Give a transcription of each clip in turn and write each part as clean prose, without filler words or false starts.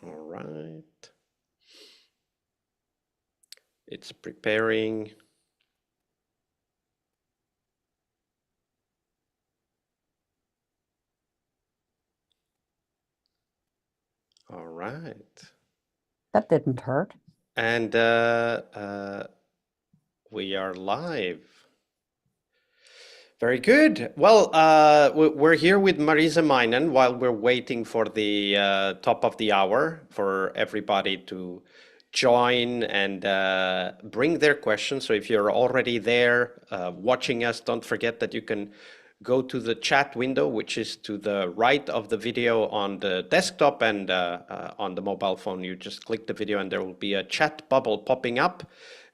All right. It's preparing. All right. That didn't hurt. And we are live. Very good. Well, we're here with Maryse Meinen while we're waiting for the top of the hour for everybody to join and bring their questions. So if you're already there watching us, don't forget that you can go to the chat window, which is to the right of the video on the desktop, and on the mobile phone, you just click the video and there will be a chat bubble popping up.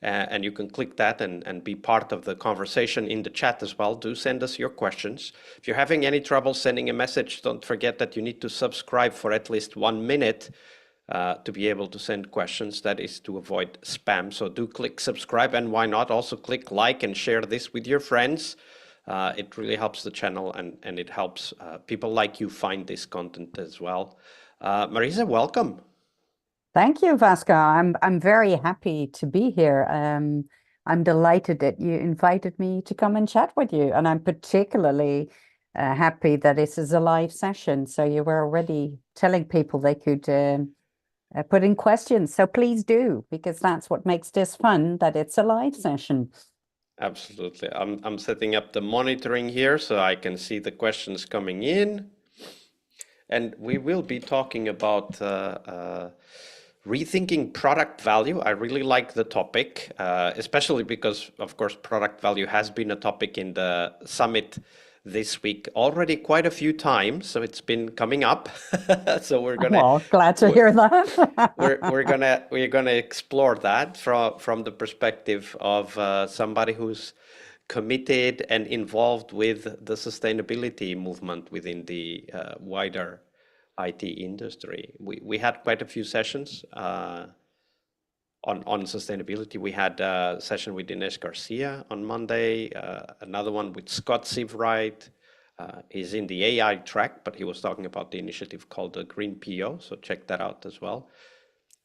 And you can click that and be part of the conversation in the chat as well. Do send us your questions. If you're having any trouble sending a message, don't forget that you need to subscribe for at least 1 minute to be able to send questions. That is to avoid spam. So do click subscribe, and why not also click like and share this with your friends. It really helps the channel, and it helps people like you find this content as well. Maryse, welcome. Thank you, Vasco. I'm very happy to be here. I'm delighted that you invited me to come and chat with you, and I'm particularly happy that this is a live session. So you were already telling people they could put in questions. So please do, because that's what makes this fun, that it's a live session. Absolutely. I'm setting up the monitoring here so I can see the questions coming in. And we will be talking about rethinking product value. I really like the topic, especially because, of course, product value has been a topic in the summit this week already quite a few times. So it's been coming up. So we're gonna Well, glad to hear that. we're gonna explore that from the perspective of somebody who's committed and involved with the sustainability movement within the wider IT industry. We had quite a few sessions on sustainability. We had a session with Dinesh Garcia on Monday, another one with Scott Sivright. He's in the AI track, but he was talking about the initiative called the Green PO, so check that out as well.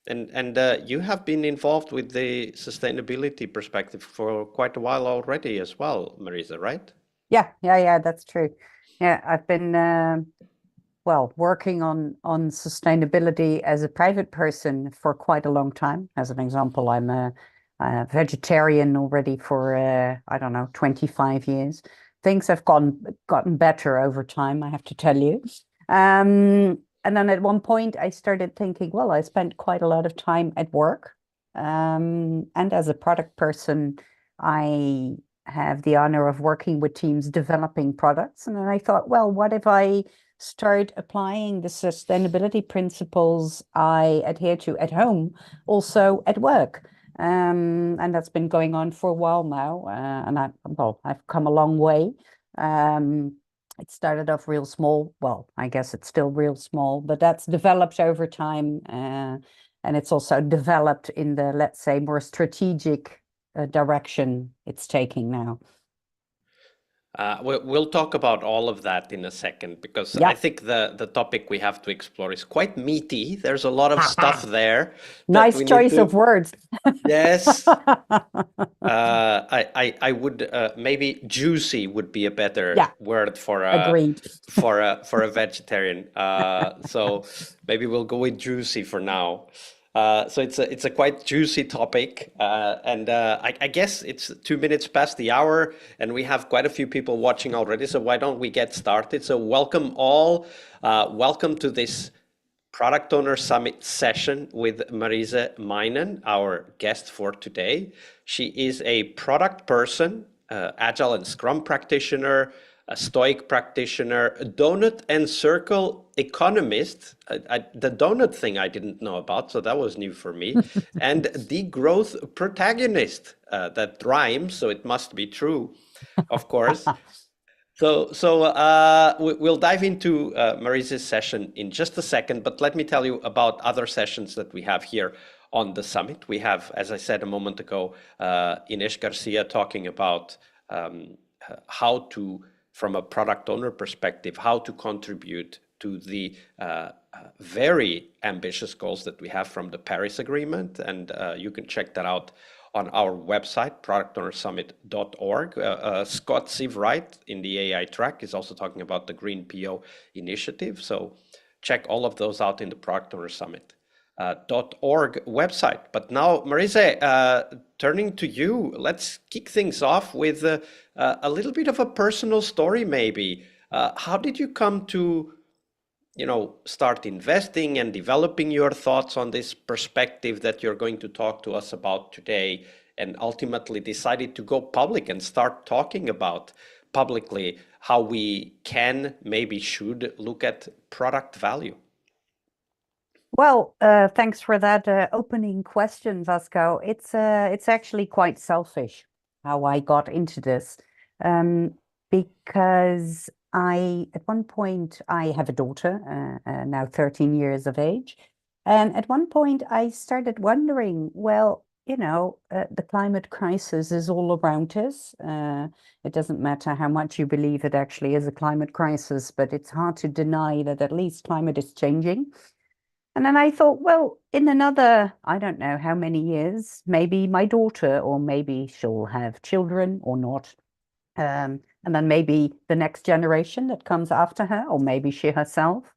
And you have been involved with the sustainability perspective for quite a while already as well, Maryse, right? Yeah, that's true. Yeah, I've been well, working on sustainability as a private person for quite a long time. As an example, I'm a vegetarian already for I don't know, 25 years. Things have gotten better over time, I have to tell you. And then at one point, I started thinking, well, I spent quite a lot of time at work, and as a product person, I have the honor of working with teams developing products. And then I thought, well, what if I start applying the sustainability principles I adhere to at home also at work? And that's been going on for a while now. And I've come a long way. It started off real small. Well, I guess it's still real small, but that's developed over time. And it's also developed in the, let's say, more strategic direction it's taking now. We'll talk about all of that in a second, because I Yeah. think the topic we have to explore is quite meaty. There's a lot of stuff there that Nice we need choice to. of words. Yes. I would maybe juicy would be a better Yeah, word for agreed. a vegetarian. So maybe we'll go with juicy for now. So it's a quite juicy topic, and I guess it's 2 minutes past the hour, and we have quite a few people watching already. So why don't we get started? So welcome all, welcome to this Product Owner Summit session with Maryse Meinen, our guest for today. She is a product person, agile and scrum practitioner, a stoic practitioner, a donut and circle economist. The donut thing I didn't know about, so that was new for me. And the growth protagonist. That rhymes, so it must be true, of course. So we'll dive into Maryse's session in just a second, but let me tell you about other sessions that we have here on the summit. We have, as I said a moment ago, Ines Garcia talking about how to, from a product owner perspective, how to contribute to the very ambitious goals that we have from the Paris Agreement. And you can check that out on our website, productownersummit.org. Scott Sivright in the AI track is also talking about the Green PO initiative. So check all of those out in the Product Owner Summit. .org website. But now, Maryse, turning to you, let's kick things off with a little bit of a personal story, maybe. How did you come to, start investing and developing your thoughts on this perspective that you're going to talk to us about today, and ultimately decided to go public and start talking about publicly how we can, maybe should look at product value? Well, thanks for that opening question, Vasco. It's actually quite selfish how I got into this, because at one point I have a daughter, now 13 years of age, and at one point I started wondering, well, the climate crisis is all around us. It doesn't matter how much you believe it actually is a climate crisis, but it's hard to deny that at least climate is changing. And then I thought, well, in another, I don't know how many years, maybe my daughter, or maybe she'll have children or not. And then maybe the next generation that comes after her, or maybe she herself,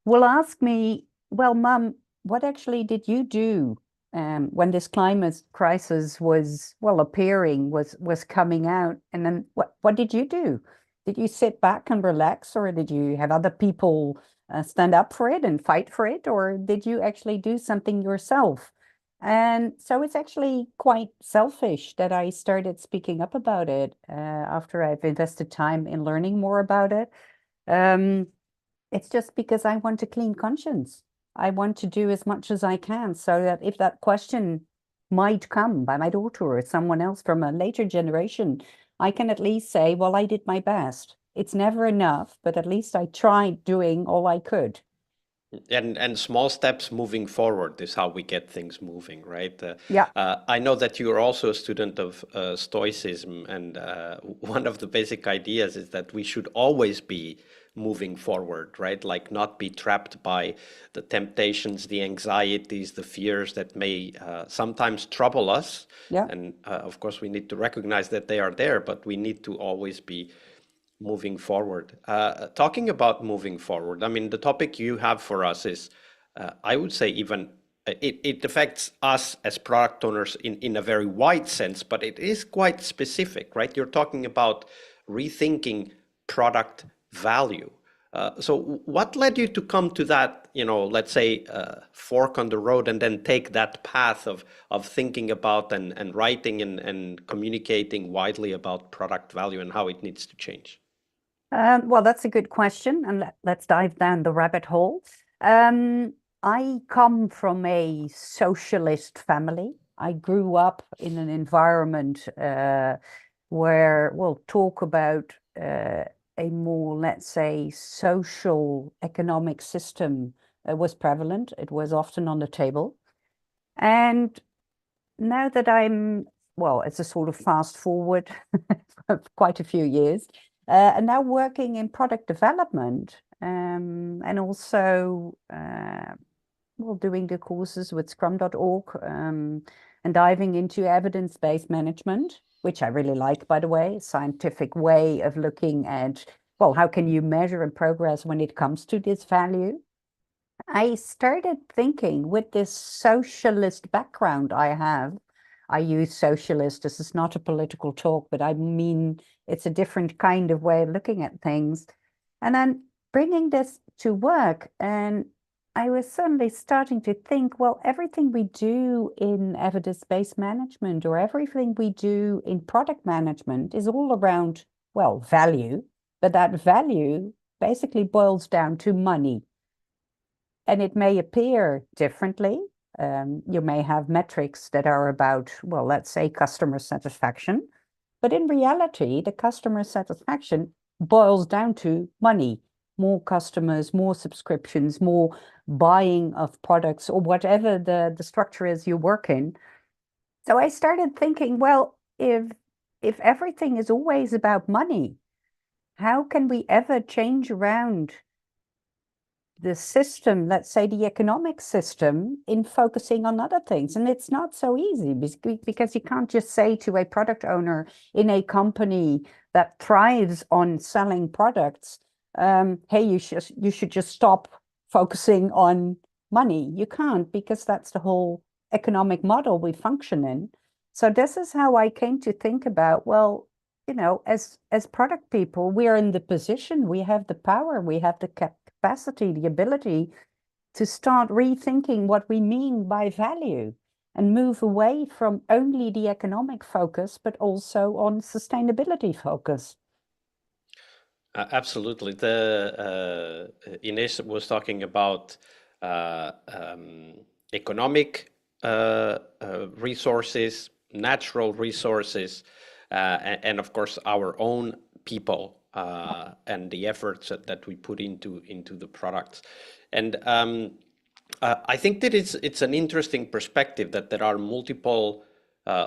will ask me, well, Mum, what actually did you do when this climate crisis was, well, appearing, was coming out? And then what did you do? Did you sit back and relax, or did you have other people stand up for it and fight for it, or did you actually do something yourself? And so it's actually quite selfish that I started speaking up about it after I've invested time in learning more about it. It's just because I want a clean conscience. I want to do as much as I can so that if that question might come by my daughter or someone else from a later generation, I can at least say, well, I did my best. It's never enough, but at least I tried doing all I could. And small steps moving forward is how we get things moving, right? Yeah. I know that you are also a student of stoicism, and one of the basic ideas is that we should always be moving forward, right? Like not be trapped by the temptations, the anxieties, the fears that may sometimes trouble us. Yeah. And of course, we need to recognize that they are there, but we need to always be moving forward. Talking about moving forward, I mean, the topic you have for us is, I would say, even it affects us as product owners in a very wide sense, but it is quite specific, right? You're talking about rethinking product value. So what led you to come to that, let's say, fork on the road, and then take that path of thinking about and writing and communicating widely about product value and how it needs to change? Well, that's a good question, and let's dive down the rabbit hole. I come from a socialist family. I grew up in an environment where we'll talk about a more, let's say, social economic system was prevalent. It was often on the table. And now that well, it's a sort of fast forward quite a few years, and now working in product development, and also well, doing the courses with scrum.org, and diving into evidence-based management, which I really like, by the way, scientific way of looking at, well, how can you measure and progress when it comes to this value? I started thinking, with this socialist background I have, I use socialist, this is not a political talk, but I mean, it's a different kind of way of looking at things. And then bringing this to work, and I was suddenly starting to think, well, everything we do in evidence-based management, or everything we do in product management, is all around, well, value, but that value basically boils down to money. And it may appear differently. You may have metrics that are about, well, let's say customer satisfaction. But in reality, the customer satisfaction boils down to money. More customers, more subscriptions, more buying of products, or whatever the structure is you work in. So I started thinking, well, if everything is always about money, how can we ever change around the system, let's say the economic system, in focusing on other things. And it's not so easy because you can't just say to a product owner in a company that thrives on selling products, hey, you should just stop focusing on money. You can't, because that's the whole economic model we function in. So this is how I came to think about, well, as product people, we are in the position, we have the power, we have the capacity, the ability to start rethinking what we mean by value and move away from only the economic focus, but also on sustainability focus. Absolutely. Ines was talking about economic resources, natural resources, and of course our own people and the efforts that we put into the products. And I think that it's an interesting perspective that there are multiple,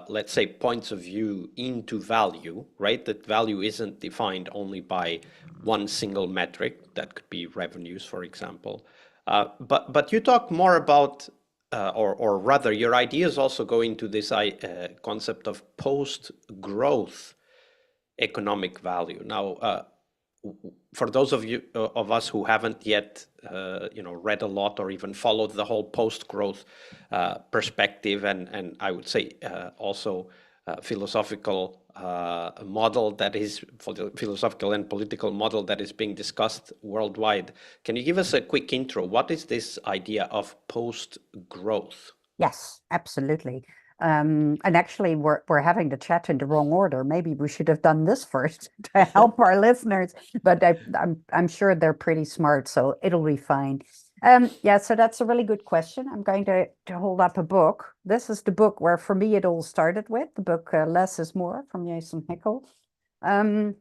let's say, points of view into value, right? That value isn't defined only by one single metric. That could be revenues, for example. But you talk more about, or rather, your ideas also go into this concept of post-growth economic value. Now, for those of us who haven't yet, read a lot or even followed the whole post-growth perspective, and I would say also philosophical model that is for the philosophical and political model that is being discussed worldwide. Can you give us a quick intro? What is this idea of post-growth? Yes, absolutely. And actually, we're having the chat in the wrong order. Maybe we should have done this first to help our listeners. But I'm sure they're pretty smart, so it'll be fine. Yeah, so that's a really good question. I'm going to hold up a book. This is the book where, for me, it all started with the book "Less is More" from Jason Hickel. And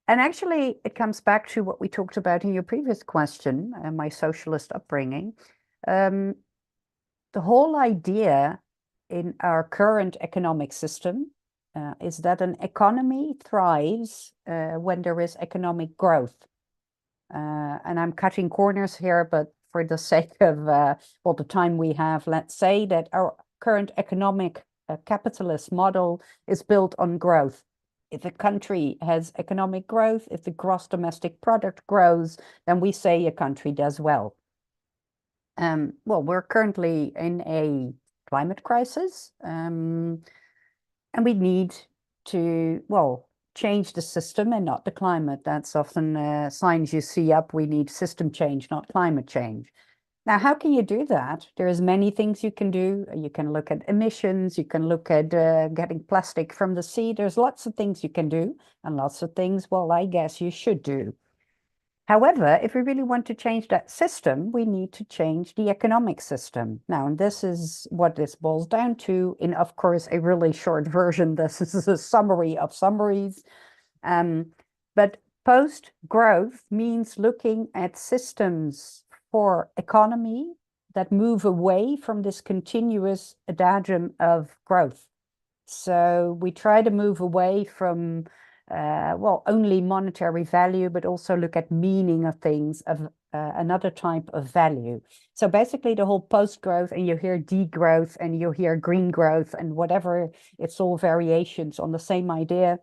actually, it comes back to what we talked about in your previous question, my socialist upbringing. The whole idea in our current economic system is that an economy thrives when there is economic growth. And I'm cutting corners here, but for the sake of the time we have, let's say that our current economic capitalist model is built on growth. If a country has economic growth, if the gross domestic product grows, then we say a country does well. Well, we're currently in a climate crisis, and we need to, change the system and not the climate. That's often signs you see up. We need system change, not climate change. Now, how can you do that? There's many things you can do. You can look at emissions. You can look at getting plastic from the sea. There's lots of things you can do, and lots of things, well, I guess you should do. However, if we really want to change that system, we need to change the economic system. Now, and this is what this boils down to in, of course, a really short version. This is a summary of summaries. But post-growth means looking at systems for economy that move away from this continuous adagium of growth. So we try to move away from only monetary value, but also look at meaning of things, of another type of value. So basically the whole post-growth, and you hear degrowth and you hear green growth and whatever, it's all variations on the same idea.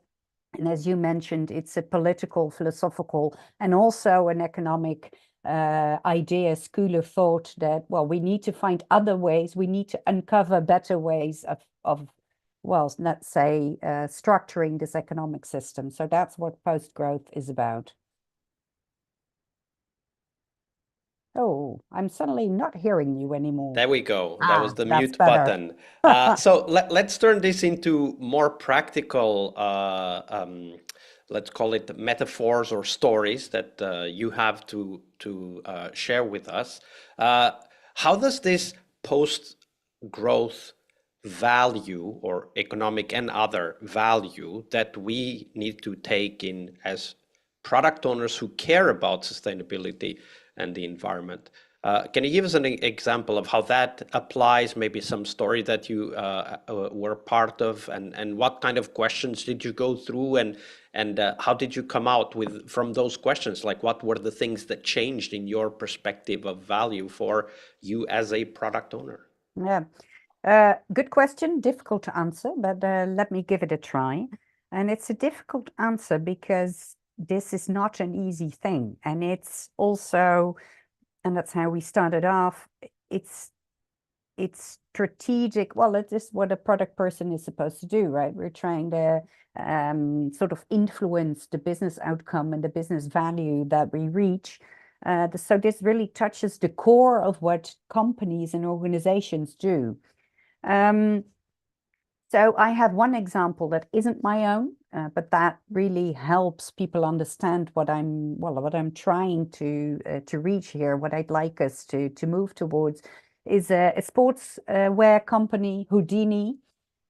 And as you mentioned, it's a political, philosophical, and also an economic idea, school of thought that, well, we need to find other ways. We need to uncover better ways of let's say, structuring this economic system. So that's what post-growth is about. Oh, I'm suddenly not hearing you anymore. There we go. That was the That's mute better. button. So let's turn this into more practical, let's call it metaphors or stories that you have to share with us. How does this post-growth value or economic and other value that we need to take in as product owners who care about sustainability and the environment, Can you give us an example of how that applies, maybe some story that you were part of, and what kind of questions did you go through, and how did you come out with from those questions? Like, what were the things that changed in your perspective of value for you as a product owner? Yeah. Good question, difficult to answer, but let me give it a try. And it's a difficult answer because this is not an easy thing. And it's also, and that's how we started off, it's strategic. Well, it is what a product person is supposed to do, right? We're trying to sort of influence the business outcome and the business value that we reach. So this really touches the core of what companies and organizations do. Um, so I have one example that isn't my own, but that really helps people understand what I'm trying to reach here. What I'd like us to move towards is a sports wear company, Houdini,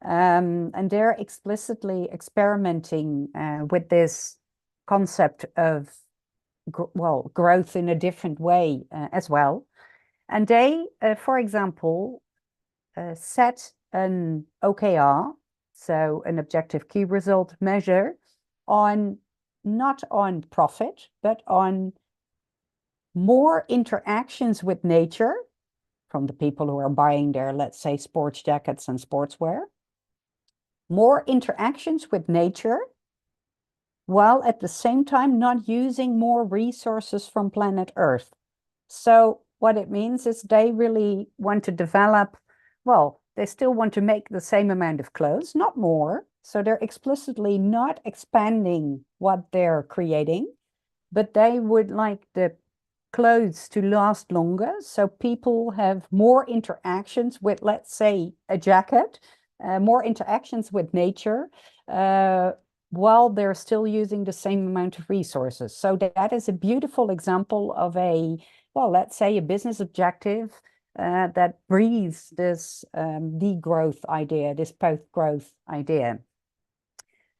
and they're explicitly experimenting with this concept of growth in a different way as well. And they, for example, set an OKR, so an objective key result measure, on not on profit, but on more interactions with nature from the people who are buying their, let's say, sports jackets and sportswear, more interactions with nature, while at the same time not using more resources from planet Earth. So what it means is they really want to develop, well, they still want to make the same amount of clothes, not more. So they're explicitly not expanding what they're creating, but they would like the clothes to last longer. So people have more interactions with, let's say, a jacket, more interactions with nature, while they're still using the same amount of resources. So that is a beautiful example of let's say a business objective that breathes this degrowth idea, this post-growth idea.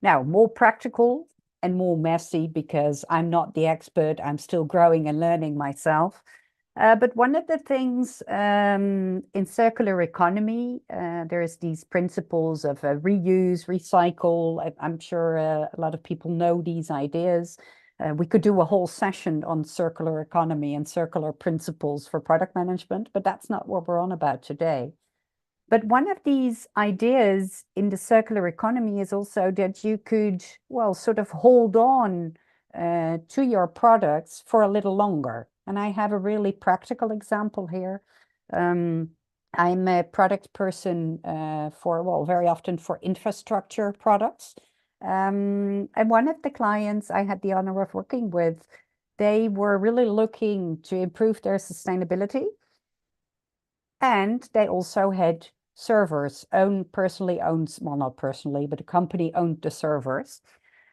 Now, more practical and more messy because I'm not the expert. I'm still growing and learning myself. But one of the things in circular economy, there's these principles of reuse, recycle. I'm sure a lot of people know these ideas. We could do a whole session on circular economy and circular principles for product management, but that's not what we're on about today. But one of these ideas in the circular economy is also that you could, sort of hold on to your products for a little longer. And I have a really practical example here. I'm a product person very often for infrastructure products. And one of the clients I had the honor of working with, they were really looking to improve their sustainability. And they also had servers, personally owned, well, not personally, but the company owned the servers.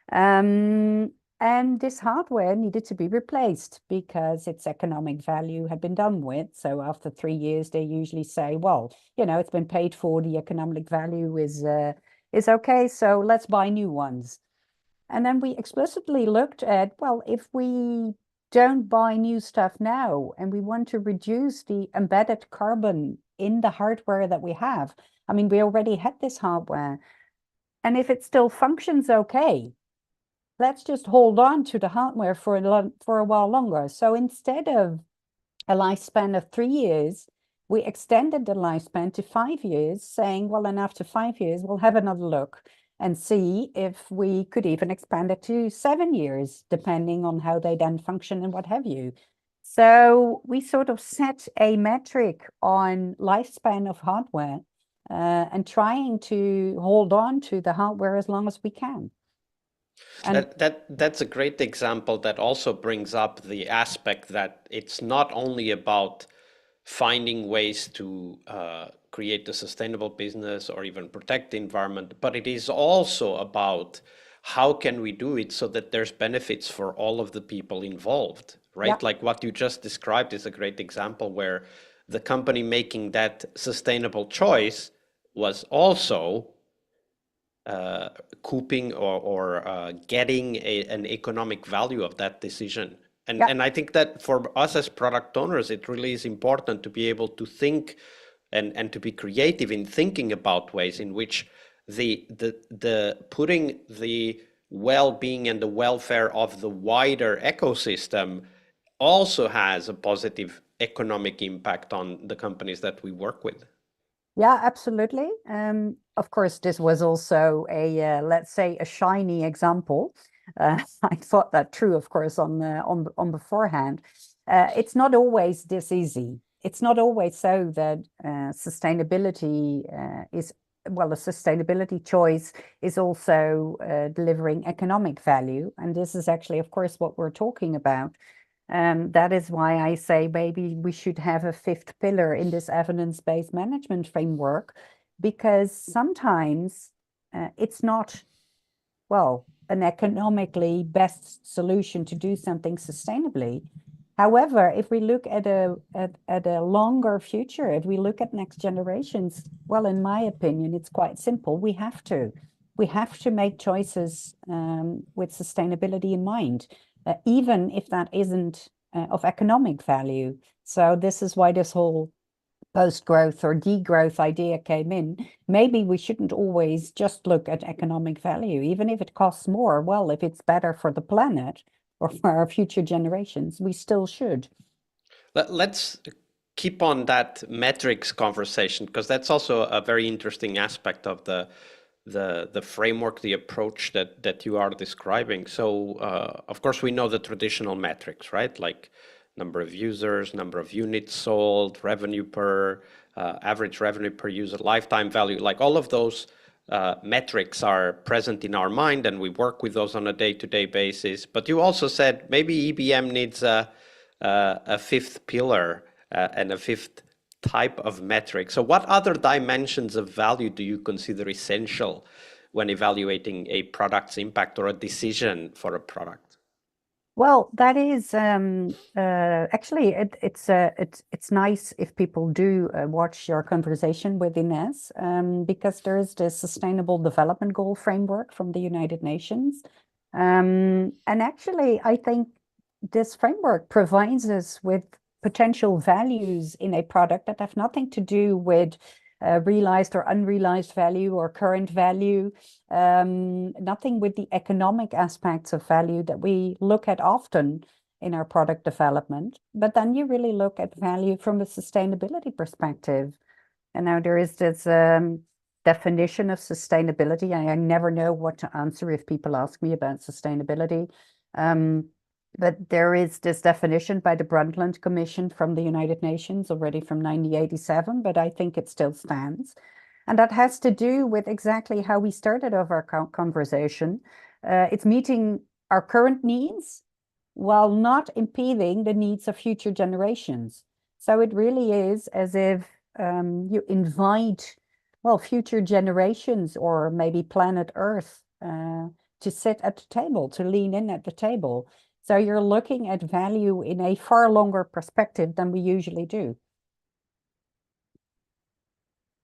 And this hardware needed to be replaced because its economic value had been done with. So after 3 years, they usually say, well, it's been paid for, the economic value is okay, so let's buy new ones. And then we explicitly looked at, well, if we don't buy new stuff now and we want to reduce the embedded carbon in the hardware that we have, I mean, we already had this hardware. And if it still functions okay, let's just hold on to the hardware for a while longer. So instead of a lifespan of 3 years, we extended the lifespan to 5 years, saying, well, and after 5 years, we'll have another look and see if we could even expand it to 7 years, depending on how they then function and what have you. So we sort of set a metric on lifespan of hardware and trying to hold on to the hardware as long as we can. And That's a great example that also brings up the aspect that it's not only about finding ways to create a sustainable business or even protect the environment, but it is also about how can we do it so that there's benefits for all of the people involved, yeah, right? Like what you just described is a great example where the company making that sustainable choice was also couping or getting an economic value of that decision. And Yeah. and I think that for us as product owners, it really is important to be able to think and to be creative in thinking about ways in which the putting the well-being and the welfare of the wider ecosystem also has a positive economic impact on the companies that we work with. Yeah, absolutely. Of course, this was also a let's say a shiny example. I thought that true, of course, on beforehand. It's not always this easy. It's not always so that sustainability is well, a sustainability choice is also delivering economic value, and this is actually, of course, what we're talking about. That is why I say maybe we should have a fifth pillar in this evidence-based management framework, because sometimes it's not, well, an economically best solution to do something sustainably. However, if we look at a longer future, if we look at next generations, well, in my opinion, it's quite simple. We have to make choices with sustainability in mind, even if that isn't of economic value. So this is why this whole post-growth or degrowth idea came in. Maybe we shouldn't always just look at economic value, even if it costs more. Well, if it's better for the planet or for our future generations, we still should. Let's keep on that metrics conversation, because that's also a very interesting aspect of the framework, the approach that you are describing. So of course we know the traditional metrics, right? Like number of users, number of units sold, revenue per average revenue per user, lifetime value, like all of those metrics are present in our mind, and we work with those on a day-to-day basis. But you also said maybe EBM needs a fifth pillar and a fifth type of metric. So what other dimensions of value do you consider essential when evaluating a product's impact or a decision for a product? Well, that is actually it's nice if people do watch your conversation with Ines, because there is the Sustainable Development Goal framework from the United Nations, and actually I think this framework provides us with potential values in a product that have nothing to do with realized or unrealized value or current value, nothing with the economic aspects of value that we look at often in our product development. But then you really look at value from a sustainability perspective. And now there is this definition of sustainability. I never know what to answer if people ask me about sustainability. But there is this definition by the Brundtland Commission from the United Nations already from 1987, but I think it still stands. And that has to do with exactly how we started off our conversation. It's meeting our current needs while not impeding the needs of future generations. So it really is as if you invite, well, future generations or maybe planet Earth to sit at the table, to lean in at the table. So you're looking at value in a far longer perspective than we usually do.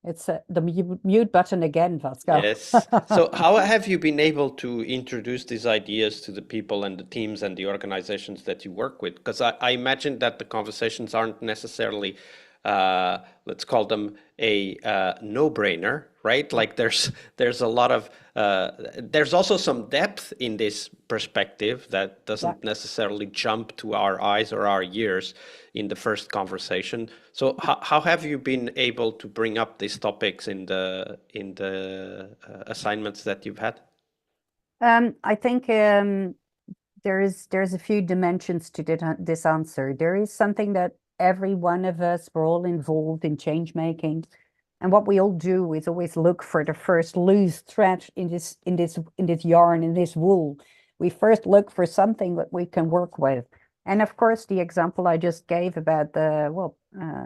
It's the mute button again, Pascal. Yes. So how have you been able to introduce these ideas to the people and the teams and the organizations that you work with? Because I imagine that the conversations aren't necessarily, let's call them a no-brainer, right? Like there's a lot of there's also some depth in this perspective that Yeah. doesn't necessarily jump to our eyes or our ears in the first conversation. So how have you been able to bring up these topics in the assignments that you've had? I think there's a few dimensions to this answer. There is something that every one of us, we're all involved in change making. And what we all do is always look for the first loose thread in this yarn, in this wool. We first look for something that we can work with. And of course, the example I just gave about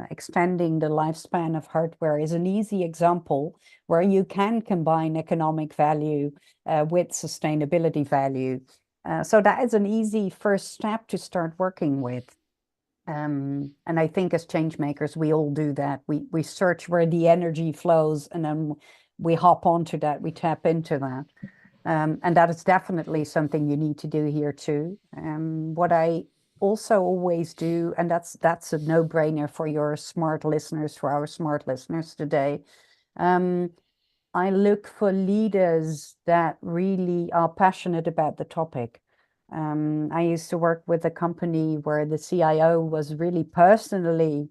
extending the lifespan of hardware is an easy example where you can combine economic value with sustainability value. So that is an easy first step to start working with. And I think as change makers, we all do that. We search where the energy flows, and then we hop onto that, we tap into that. And that is definitely something you need to do here too. What I also always do, and that's a no-brainer for your smart listeners, for our smart listeners today. I look for leaders that really are passionate about the topic. I used to work with a company where the CIO was really personally,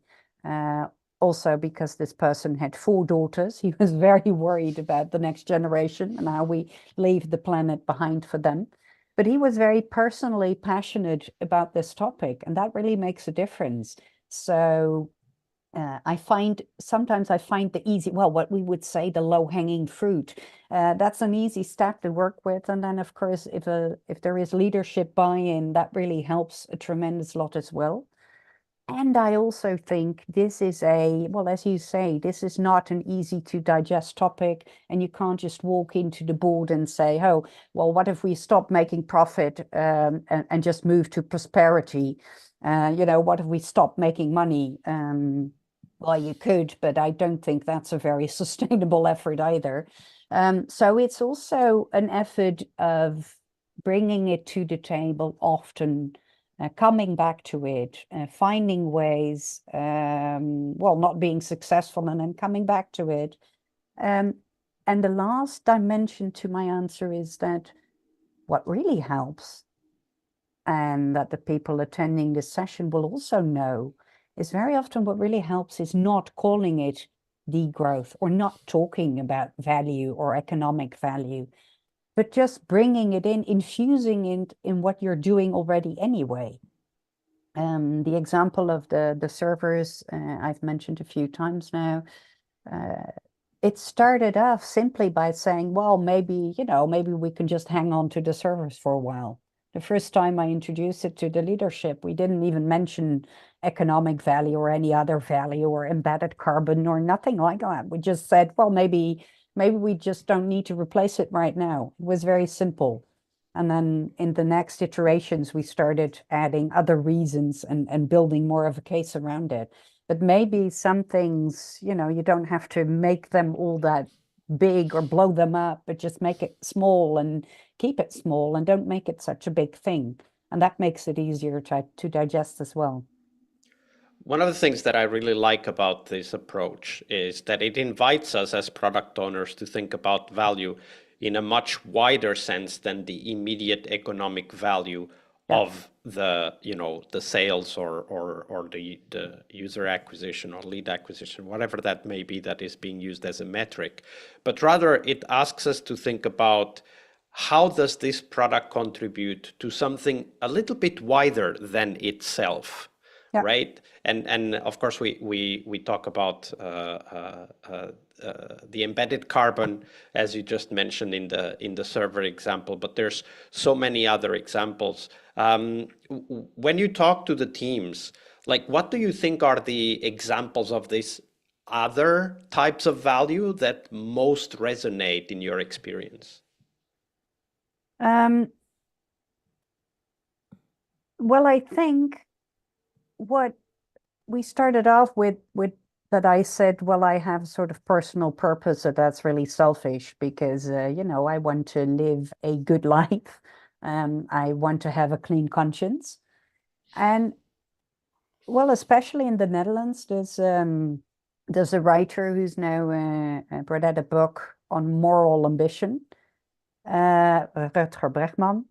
also because this person had 4 daughters, he was very worried about the next generation and how we leave the planet behind for them. But he was very personally passionate about this topic, and that really makes a difference. So sometimes I find the easy, well, what we would say the low-hanging fruit. That's an easy step to work with. And then, of course, if there is leadership buy-in, that really helps a tremendous lot as well. And I also think this is well, as you say, this is not an easy to digest topic, and you can't just walk into the board and say, oh, well, what if we stop making profit and just move to prosperity? What if we stop making money? Well, you could, but I don't think that's a very sustainable effort either. So it's also an effort of bringing it to the table often, coming back to it, finding ways, well, not being successful and then coming back to it. And the last dimension to my answer is that what really helps, and that the people attending this session will also know, is very often what really helps is not calling it degrowth or not talking about value or economic value, but just bringing it in, infusing it in what you're doing already anyway. The example of the servers I've mentioned a few times now. It started off simply by saying, well, maybe we can just hang on to the servers for a while. The first time I introduced it to the leadership, we didn't even mention economic value or any other value or embedded carbon or nothing like that. We just said, well, maybe we just don't need to replace it right now. It was very simple. And then in the next iterations, we started adding other reasons and building more of a case around it. But maybe some things, you don't have to make them all that big or blow them up, but just make it small and keep it small and don't make it such a big thing. And that makes it easier to digest as well. One of the things that I really like about this approach is that it invites us as product owners to think about value in a much wider sense than the immediate economic value of the sales or the user acquisition or lead acquisition, whatever that may be that is being used as a metric. But rather it asks us to think about how does this product contribute to something a little bit wider than itself. Yeah. Right, and of course we talk about the embedded carbon, as you just mentioned in the server example, but there's so many other examples. When you talk to the teams, like what do you think are the examples of these other types of value that most resonate in your experience? Well, I think what we started off with that I said, well, I have sort of personal purpose, so that's really selfish because, I want to live a good life. I want to have a clean conscience. And well, especially in the Netherlands, there's a writer who's now brought out a book on moral ambition, Rutger Bregman.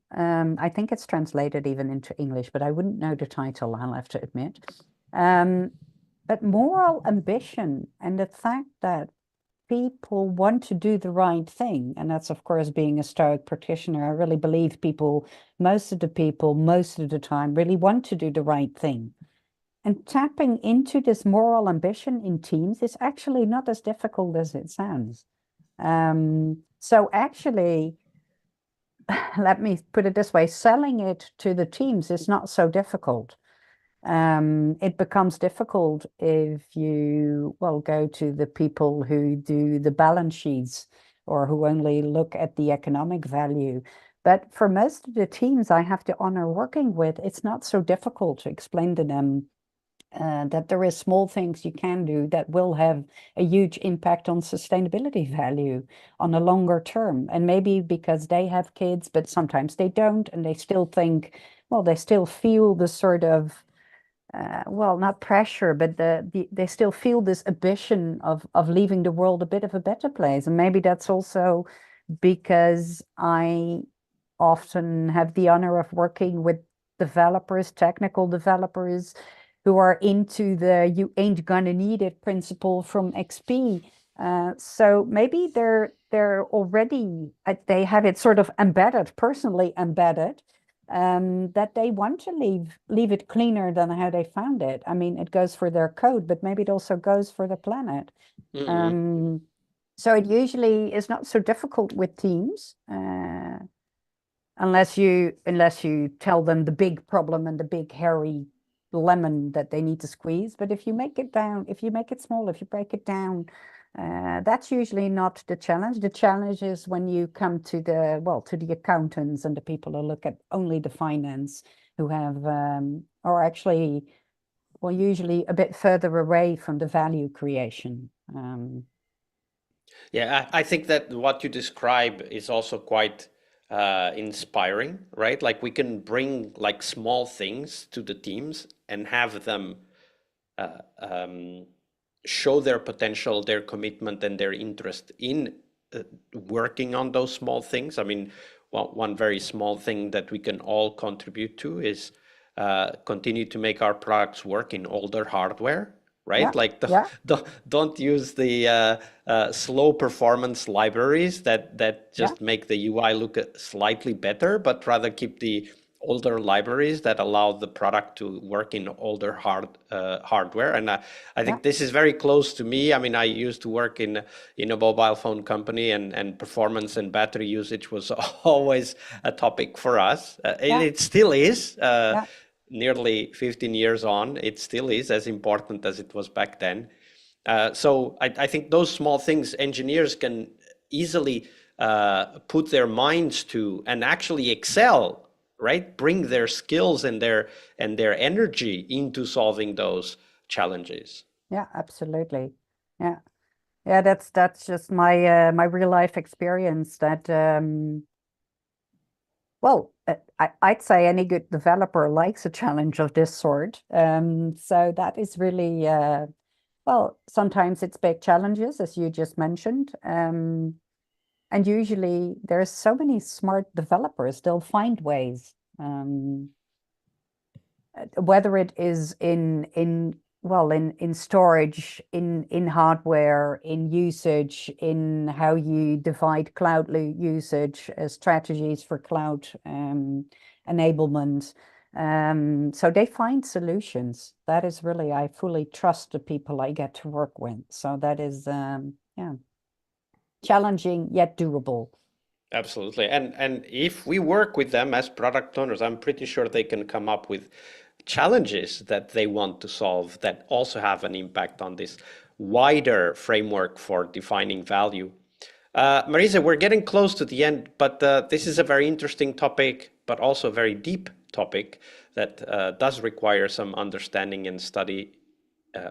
I think it's translated even into English, but I wouldn't know the title, I'll have to admit. But moral ambition and the fact that people want to do the right thing, and that's, of course, being a Stoic practitioner, I really believe most of the time, really want to do the right thing. And tapping into this moral ambition in teams is actually not as difficult as it sounds. So actually, let me put it this way, selling it to the teams is not so difficult. It becomes difficult if you, well, go to the people who do the balance sheets or who only look at the economic value. But for most of the teams I have the honor working with, it's not so difficult to explain to them that there is small things you can do that will have a huge impact on sustainability value on a longer term. And maybe because they have kids, but sometimes they don't, and they still think, well, they still feel the sort of, well, not pressure, but they still feel this ambition of leaving the world a bit of a better place. And maybe that's also because I often have the honor of working with developers, technical developers, who are into the "you ain't gonna need it" principle from XP. So maybe they're already they have it sort of embedded, personally embedded, that they want to leave it cleaner than how they found it. I mean, it goes for their code, but maybe it also goes for the planet. So it usually is not so difficult with teams, unless you tell them the big problem and the big hairy lemon that they need to squeeze. But if you make it down, if you make it small, if you break it down, that's usually not the challenge. The challenge is when you come to the accountants and the people who look at only the finance, who have are actually, well, usually a bit further away from the value creation. Yeah, I think that what you describe is also quite inspiring, right? Like we can bring like small things to the teams and have them show their potential, their commitment, and their interest in working on those small things. I mean, one very small thing that we can all contribute to is continue to make our products work in older hardware, right? Yeah, Like yeah, don't use the slow performance libraries that yeah, just make the UI look slightly better, but rather keep the older libraries that allow the product to work in older hardware. And I yeah, think this is very close to me. I mean, I used to work in a mobile phone company, and performance and battery usage was always a topic for us. And yeah, it still is. yeah, Nearly 15 years on, it still is as important as it was back then. So I think those small things engineers can easily put their minds to and actually excel, right? Bring their skills and their energy into solving those challenges. yeah, absolutely. Yeah. Yeah, that's just my real life experience that well, I'd say any good developer likes a challenge of this sort. So that is really well, sometimes it's big challenges, as you just mentioned. And usually there's so many smart developers, they'll find ways. Whether it is in storage, in hardware, in usage, in how you divide cloud usage, strategies for cloud enablement. So they find solutions. That is really, I fully trust the people I get to work with. So that is, yeah, challenging yet doable. Absolutely. And if we work with them as product owners, I'm pretty sure they can come up with challenges that they want to solve that also have an impact on this wider framework for defining value. Maryse, we're getting close to the end, but this is a very interesting topic, but also a very deep topic that does require some understanding and study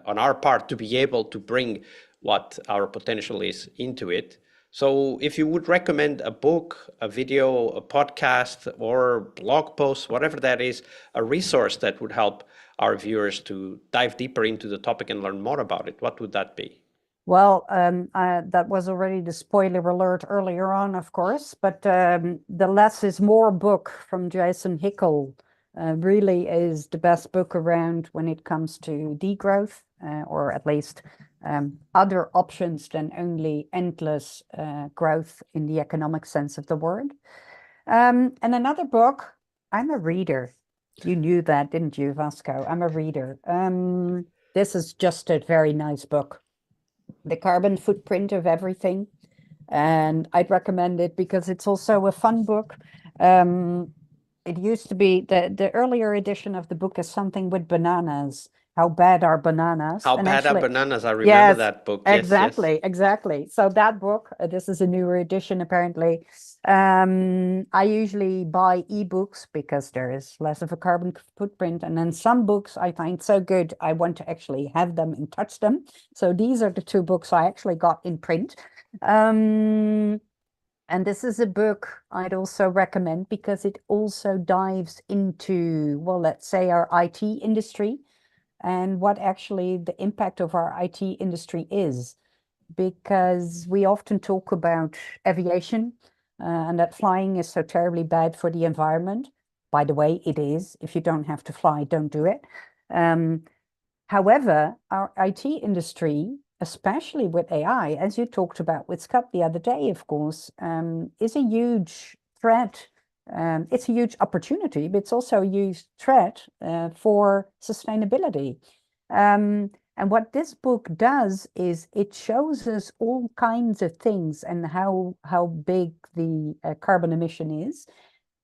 on our part to be able to bring what our potential is into it. So if you would recommend a book, a video, a podcast, or blog post, whatever that is, a resource that would help our viewers to dive deeper into the topic and learn more about it, what would that be? Well, that was already the spoiler alert earlier on, of course, but the Less is More book from Jason Hickel really is the best book around when it comes to degrowth, or at least other options than only endless growth in the economic sense of the word. And another book, I'm a reader. You knew that, didn't you, Vasco? I'm a reader. This is just a very nice book. The Carbon Footprint of Everything. And I'd recommend it because it's also a fun book. It used to be the earlier edition of the book is something with bananas. How bad are bananas? How And Bad Are actually, Bananas? I remember yes, that book. Yes, yes. exactly, exactly. So that book, this is a newer edition apparently. I usually buy ebooks because there is less of a carbon footprint. And then some books I find so good, I want to actually have them and touch them. So these are the two books I actually got in print. And this is a book I'd also recommend because it also dives into, well, let's say our IT industry and what actually the impact of our IT industry is. Because we often talk about aviation and that flying is so terribly bad for the environment. By the way, it is. If you don't have to fly, don't do it. Um, However, our IT industry, especially with AI, as you talked about with Scott the other day, of course, is a huge threat. It's a huge opportunity, but it's also a huge threat for sustainability. And what this book does is it shows us all kinds of things and how big the carbon emission is.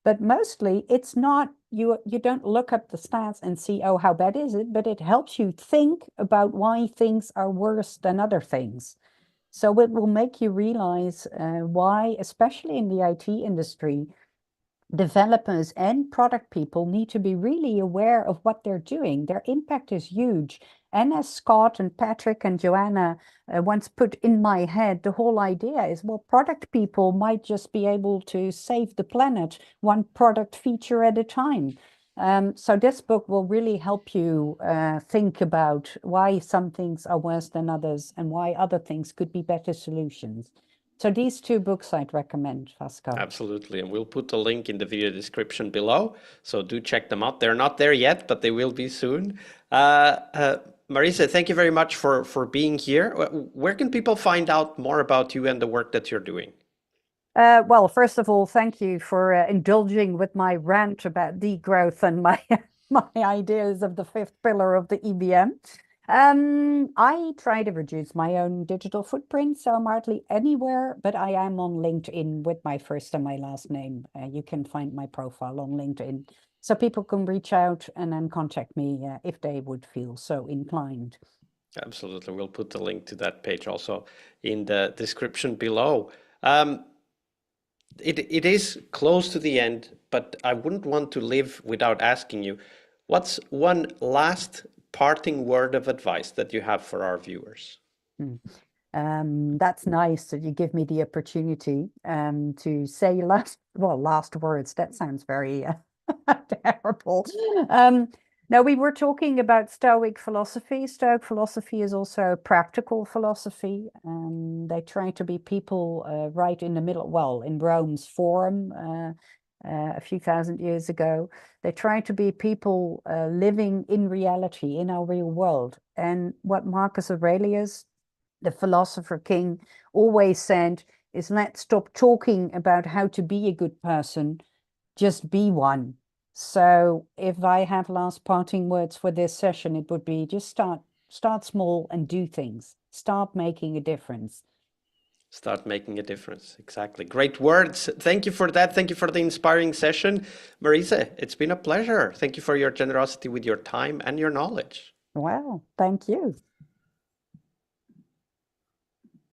But mostly it's not, you don't look up the stats and see, oh, how bad is it? But it helps you think about why things are worse than other things. So it will make you realize why, especially in the IT industry, developers and product people need to be really aware of what they're doing. Their impact is huge. And as Scott and Patrick and Joanna once put in my head, the whole idea is, well, product people might just be able to save the planet one product feature at a time. So this book will really help you think about why some things are worse than others and why other things could be better solutions. So these two books I'd recommend, Vasco. Absolutely. And we'll put a link in the video description below. So do check them out. They're not there yet, but they will be soon. Maryse, thank you very much for being here. Where can people find out more about you and the work that you're doing? Well, first of all, thank you for indulging with my rant about degrowth and my my ideas of the fifth pillar of the EBM. I try to reduce my own digital footprint, so I'm hardly anywhere, but I am on LinkedIn with my first and my last name. You can find my profile on LinkedIn, so people can reach out and then contact me if they would feel so inclined. Absolutely. We'll put the link to that page also in the description below. Um, it is close to the end, but I wouldn't want to live without asking you, what's one last parting word of advice that you have for our viewers? Hmm. That's nice that you give me the opportunity to say last words. That sounds very terrible. Um, no, we were talking about Stoic philosophy. Stoic philosophy is also a practical philosophy. They try to be people right in the middle. Well, in Rome's Forum a few thousand years ago, they try to be people living in reality in our real world. And what Marcus Aurelius, the philosopher king, always said is, let's stop talking about how to be a good person, just be one. So if I have last parting words for this session, it would be just start small and do things. Start making a difference. Start making a difference. Exactly. Great words. Thank you for that. Thank you for the inspiring session. Maryse, it's been a pleasure. Thank you for your generosity with your time and your knowledge. Well, thank you.